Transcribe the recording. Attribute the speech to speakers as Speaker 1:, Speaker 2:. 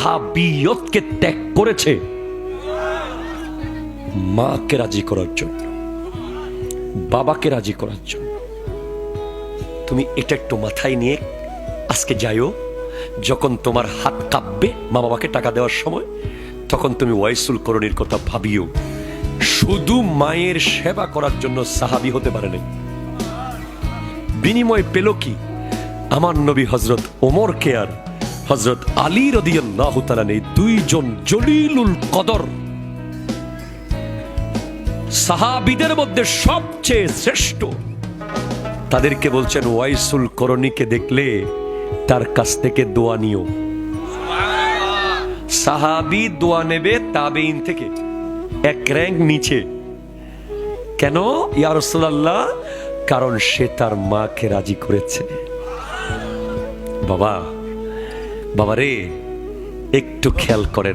Speaker 1: সাহাবিয়তকে ত্যাগ করেছে মাকে রাজি করার জন্য, বাবাকে রাজি করার জন্য। তুমি এটা একটু মাথায় নিয়ে আজকে যাইও, যখন তোমার হাত কাঁপবে মা বাবাকে টাকা দেওয়ার সময়, তখন তুমি ওয়াইসুল করণীর কথা ভাবিও। শুধু মায়ের সেবা করার জন্য সাহাবী হতে পারে নাই, বিনিময় পেল কি? আমার নবী হযরত ওমরকে আর হযরত আলী রাদিয়াল্লাহু তাআলা নেই, দুইজন জলিলুল কদর সাহাবীদের মধ্যে সবচেয়ে শ্রেষ্ঠ। তাদেরকে বলছেন ওয়াইসুল করণীকে দেখলে তার কাছ থেকে দোয়া নিও। সাহাবী দোয়া নেবে তাবেঈন থেকে, এক র‍্যাঙ্ক নিচে। কেন ইয়া রাসূলুল্লাহ? কারণ সে তার মাকে রাজি করেছে। বাবা, বাবারে একটু খেয়াল করেন।